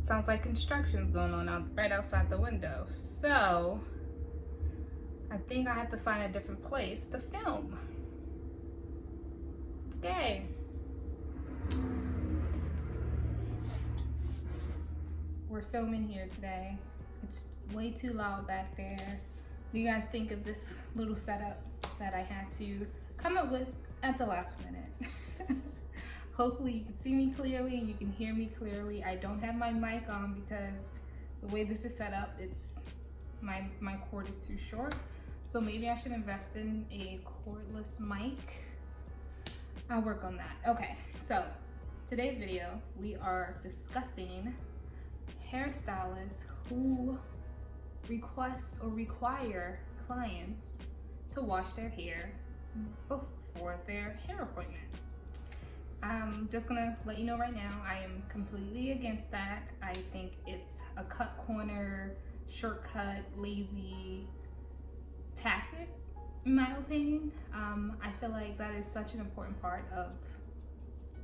Sounds like construction's going on right outside the window. So I think I have to find a different place to film. Okay. We're filming here today. It's way too loud back there. What do you guys think of this little setup that I had to come up with at the last minute? Hopefully you can see me clearly and you can hear me clearly. I don't have my mic on because the way this is set up, it's my cord is too short. So maybe I should invest in a cordless mic. I'll work on that. Okay, so today's video, we are discussing hairstylists who request or require clients to wash their hair before their hair appointment. I'm just gonna let you know right now, I am completely against that. I think it's a cut corner, shortcut, lazy tactic, in my opinion. I feel like that is such an important part of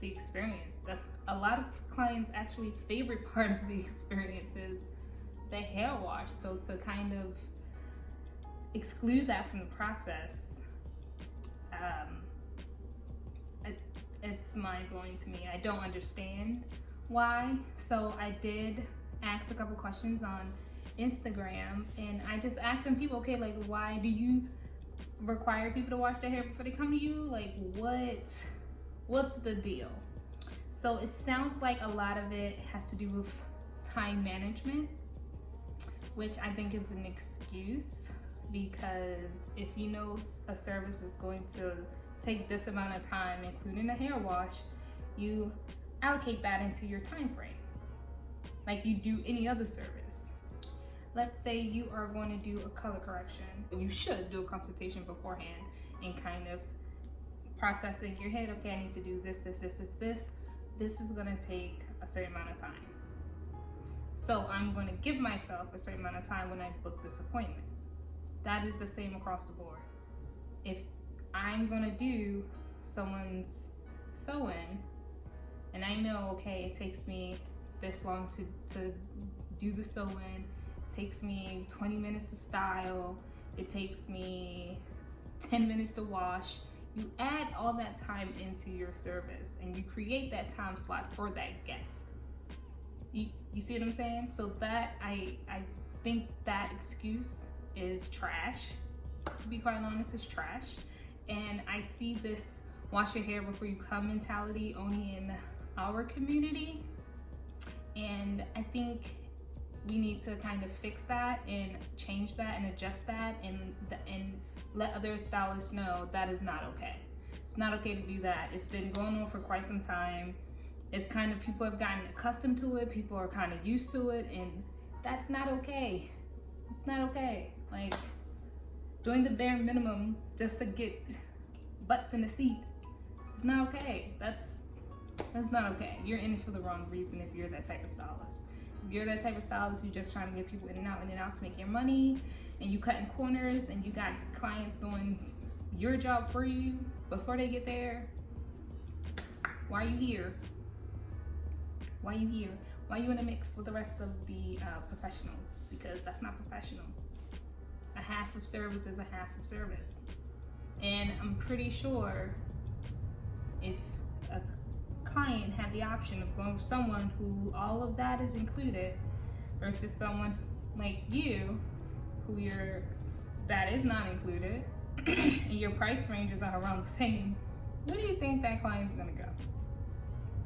the experience. That's a lot of clients' actually favorite part of the experience is the hair wash. So to kind of exclude that from the process, it's mind-blowing to me. I don't understand why. So I did ask a couple questions on Instagram, and I just asked some people, okay, like, why do you require people to wash their hair before they come to you? Like, what's the deal? So it sounds like a lot of it has to do with time management, which I think is an excuse, because if you know a service is going to take this amount of time, including a hair wash, you allocate that into your time frame, like you do any other service. Let's say you are going to do a color correction. You should do a consultation beforehand and kind of process in your head, okay, I need to do this. This is gonna take a certain amount of time. So I'm gonna give myself a certain amount of time when I book this appointment. That is the same across the board. If I'm gonna do someone's sew-in and I know, okay, it takes me this long to do the sew-in, it takes me 20 minutes to style, it takes me 10 minutes to wash, you add all that time into your service and you create that time slot for that guest. You see what I'm saying? So that, I think that excuse is trash. To be quite honest, it's trash. And I see this wash your hair before you come mentality only in our community. And I think we need to kind of fix that and change that and adjust that and let other stylists know that is not okay. It's not okay to do that. It's been going on for quite some time. It's kind of, people have gotten accustomed to it. People are kind of used to it, and that's not okay. It's not okay. Like, doing the bare minimum just to get butts in the seat is not okay. That's not okay. You're in it for the wrong reason if you're that type of stylist. If you're that type of stylist, you're just trying to get people in and out to make your money, and you cutting corners, and you got clients doing your job for you before they get there. Why are you here? Why are you here? Why are you in a mix with the rest of the professionals? Because that's not professional. A half of service is a half of service. And I'm pretty sure if a client had the option of going with someone who all of that is included versus someone like you who that is not included and your price ranges are around the same, where do you think that client's gonna go?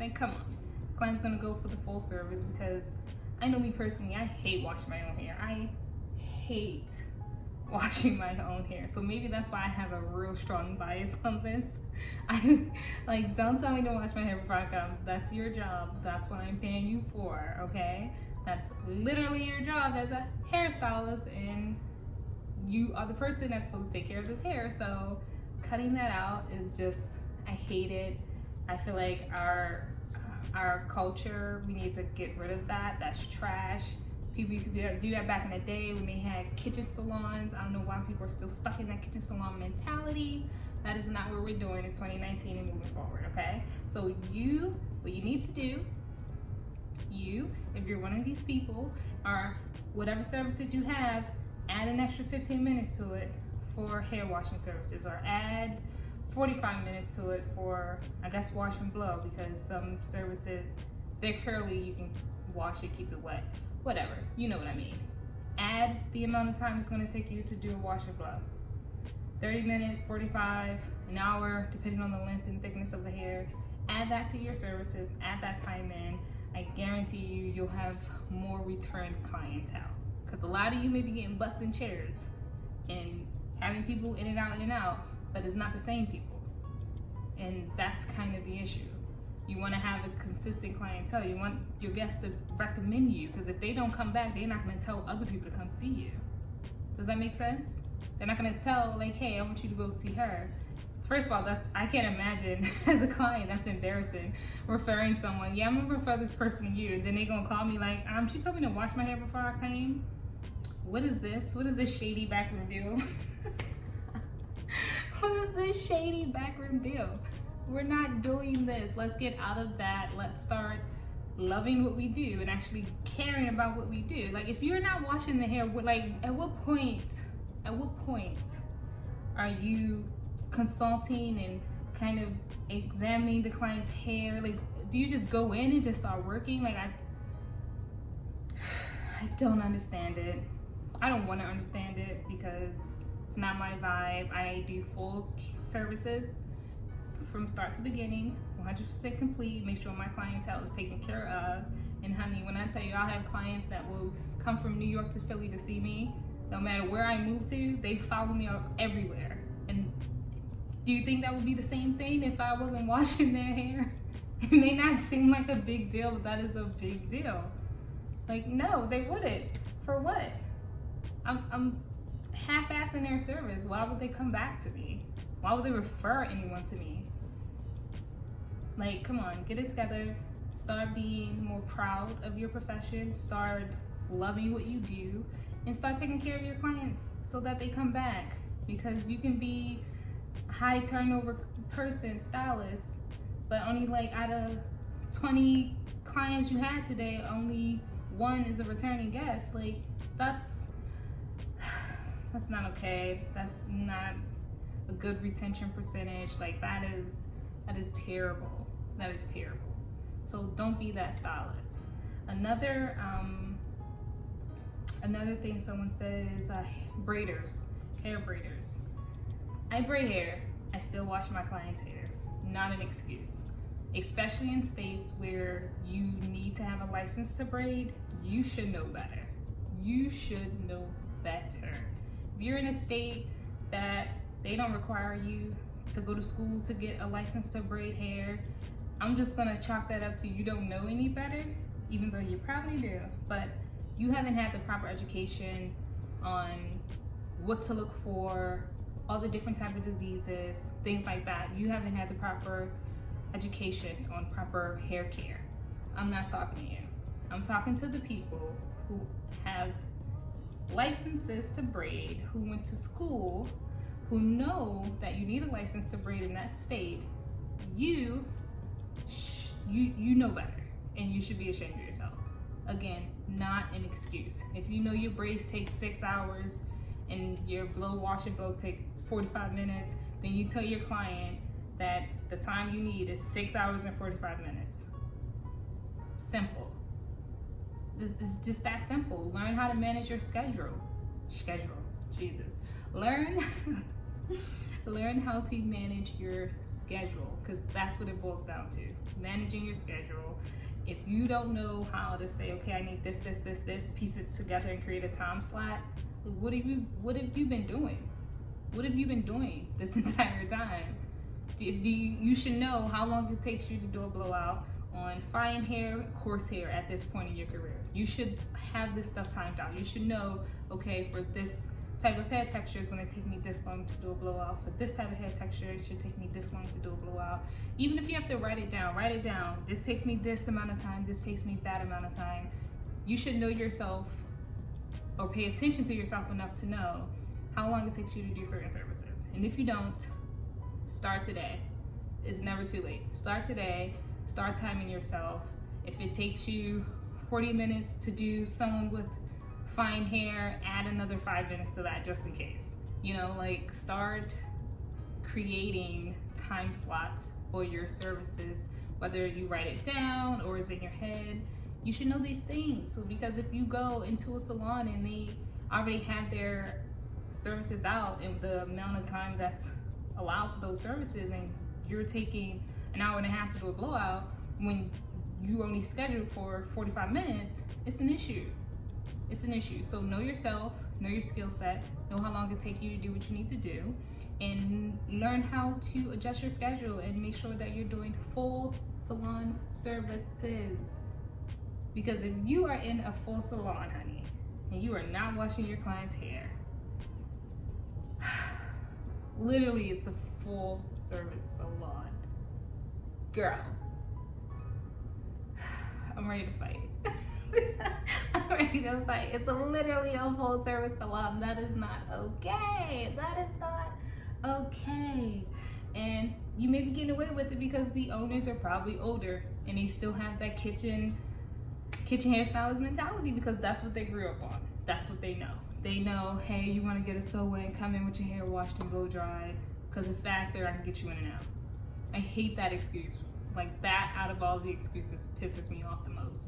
Like, come on. Client's gonna go for the full service, because I know me personally, I hate washing my own hair. I hate washing my own hair. So maybe that's why I have a real strong bias on this. Like, don't tell me to wash my hair before I come. That's your job. That's what I'm paying you for, okay? That's literally your job as a hairstylist, and you are the person that's supposed to take care of this hair. So cutting that out is just, I hate it. I feel like our culture, we need to get rid of that. That's trash. People used to do that back in the day when they had kitchen salons. I don't know why people are still stuck in that kitchen salon mentality. That is not what we're doing in 2019 and moving forward, okay? So what you need to do, you, if you're one of these people, or whatever services you have, add an extra 15 minutes to it for hair washing services, or add 45 minutes to it for, I guess, wash and blow, because some services, they're curly, you can wash it, keep it wet, whatever, you know what I mean. Add the amount of time it's going to take you to do a wash and blow. 30 minutes, 45, an hour, depending on the length and thickness of the hair. Add that to your services, add that time in. I guarantee you, you'll have more return clientele. Because a lot of you may be getting butts in chairs and having people in and out, but it's not the same people. And that's kind of the issue. You want to have a consistent clientele. You want your guests to recommend you, because if they don't come back, they're not going to tell other people to come see you. Does that make sense? They're not going to tell, like, hey, I want you to go see her. First of all, I can't imagine as a client, that's embarrassing, referring someone. Yeah, I'm going to refer this person to you. Then they're going to call me like, she told me to wash my hair before I came. What is this? What is this shady backroom deal? What is this shady backroom deal? We're not doing this. Let's get out of that. Let's start loving what we do and actually caring about what we do. Like, if you're not washing the hair, like, at what point are you consulting and kind of examining the client's hair? Like, do you just go in and just start working? Like, I don't understand it. I don't want to understand it because it's not my vibe. I do full services from start to beginning, 100% complete, make sure my clientele is taken care of. And honey, when I tell you, I'll have clients that will come from New York to Philly to see me. No matter where I move to, they follow me everywhere. And do you think that would be the same thing if I wasn't washing their hair? It may not seem like a big deal, but that is a big deal. Like, no, they wouldn't. For what? I'm half-assing their service. Why would they come back to me? Why would they refer anyone to me? Like, come on, get it together. Start being more proud of your profession. Start loving what you do. And start taking care of your clients so that they come back. Because you can be a high turnover person, stylist, but only like out of 20 clients you had today, only one is a returning guest. Like, that's not okay. That's not a good retention percentage. Like, that is terrible. That is terrible. So don't be that stylist. Another thing someone said is braiders, hair braiders. I braid hair. I still wash my clients' hair. Not an excuse. Especially in states where you need to have a license to braid, you should know better. You should know better. If you're in a state that they don't require you to go to school to get a license to braid hair, I'm just gonna chalk that up to you don't know any better, even though you probably do, but you haven't had the proper education on what to look for, all the different type of diseases, things like that. You haven't had the proper education on proper hair care. I'm not talking to you. I'm talking to the people who have licenses to braid, who went to school, who know that you need a license to braid in that state. You know better, and you should be ashamed of yourself. Again, not an excuse. If you know your braids take 6 hours and your wash and blow takes 45 minutes, then you tell your client that the time you need is 6 hours and 45 minutes. Simple. It's just that simple. Learn how to manage your schedule. Jesus. Learn how to manage your schedule, because that's what it boils down to. Managing your schedule. If you don't know how to say, okay, I need this, piece it together and create a time slot, what have you been doing? What have you been doing this entire time? You should know how long it takes you to do a blowout on fine hair, coarse hair at this point in your career. You should have this stuff timed out. You should know, okay, for this type of hair texture, it's going to take me this long to do a blowout. For this type of hair texture, it should take me this long to do a blowout. Even if you have to write it down. This takes me this amount of time, this takes me that amount of time. You should know yourself, or pay attention to yourself enough to know how long it takes you to do certain services. And if you don't, start today. It's never too late. Start today. Start timing yourself. If it takes you 40 minutes to do someone with fine hair, add another 5 minutes to that just in case. You know, like start creating time slots for your services, whether you write it down or is in your head. You should know these things. So because if you go into a salon and they already have their services out and the amount of time that's allowed for those services, and you're taking an hour and a half to do a blowout when you only scheduled for 45 minutes, it's an issue. It's an issue. So know yourself, know your skill set, know how long it takes you to do what you need to do, and learn how to adjust your schedule and make sure that you're doing full salon services. Because if you are in a full salon, honey, and you are not washing your client's hair, literally it's a full service salon. Girl, I'm ready to fight. I'm ready to fight. It's literally a full service salon. That is not okay. That is not okay. And you may be getting away with it because the owners are probably older and they still have that kitchen hairstylist mentality because that's what they grew up on. That's what they know. They know, hey, you want to get a sew-in, come in with your hair washed and blow dried because it's faster, I can get you in and out. I hate that excuse. Like, that out of all the excuses pisses me off the most.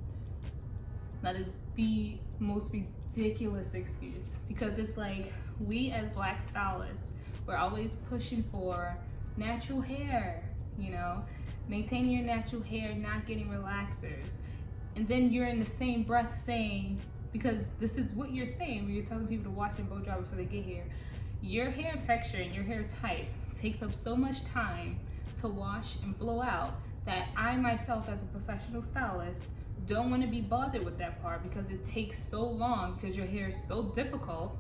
That is the most ridiculous excuse because it's like, we as Black stylists, we're always pushing for natural hair, you know, maintaining your natural hair, not getting relaxers. And then you're in the same breath saying, because this is what you're saying when you're telling people to wash and blow dry before they get here, your hair texture and your hair type takes up so much time to wash and blow out that I myself as a professional stylist don't want to be bothered with that part because it takes so long because your hair is so difficult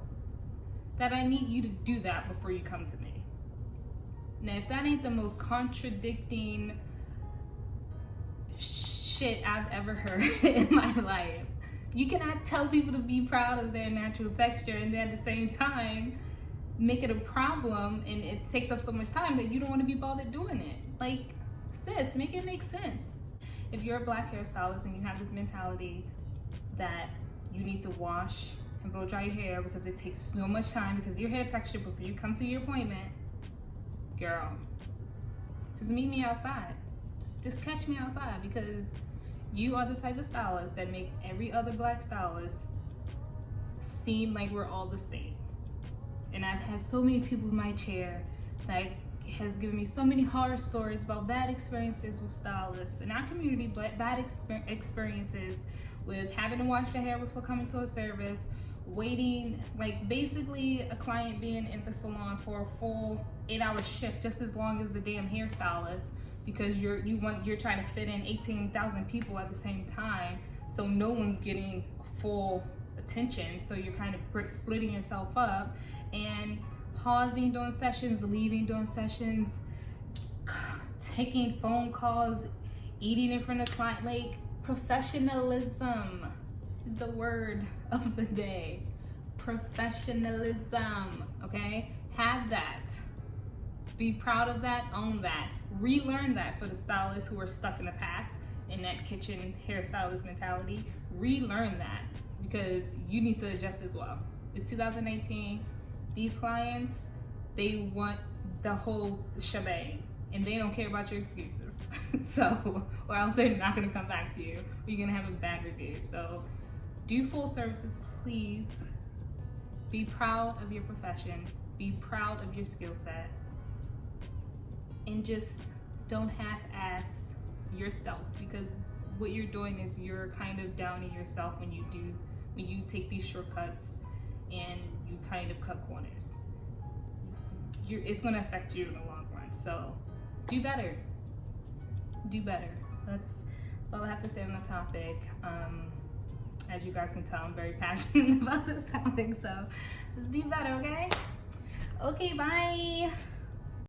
that I need you to do that before you come to me. Now, if that ain't the most contradicting shit I've ever heard in my life, you cannot tell people to be proud of their natural texture and then at the same time make it a problem and it takes up so much time that you don't want to be bothered doing it. Like, sis, make it make sense. If you're a Black hairstylist and you have this mentality that you need to wash and blow dry your hair because it takes so much time because your hair texture before you come to your appointment, girl, just meet me outside. Just catch me outside because you are the type of stylist that make every other Black stylist seem like we're all the same. And I've had so many people in my chair that has given me so many horror stories about bad experiences with stylists in our community, but bad experiences with having to wash their hair before coming to a service, waiting, like basically a client being in the salon for a full 8-hour shift, just as long as the damn hairstylist, because you're trying to fit in 18,000 people at the same time, so no one's getting full attention. So you're kind of splitting yourself up and pausing during sessions, leaving during sessions, taking phone calls, eating in front of client. Like, professionalism is the word of the day. Professionalism, okay? Have that. Be proud of that, own that. Relearn that for the stylists who are stuck in the past in that kitchen hairstylist mentality. Relearn that because you need to adjust as well. It's 2018. These clients, they want the whole shebang and they don't care about your excuses. So, or else they're not gonna come back to you. Or you're gonna have a bad review. So do full services, please. Be proud of your profession. Be proud of your skill set. And just don't half-ass yourself because what you're doing is you're kind of downing yourself when you take these shortcuts and you kind of cut corners. It's gonna affect you in the long run. So do better. Do better. That's all I have to say on the topic. As you guys can tell, I'm very passionate about this topic, so just do better, okay? Okay, bye.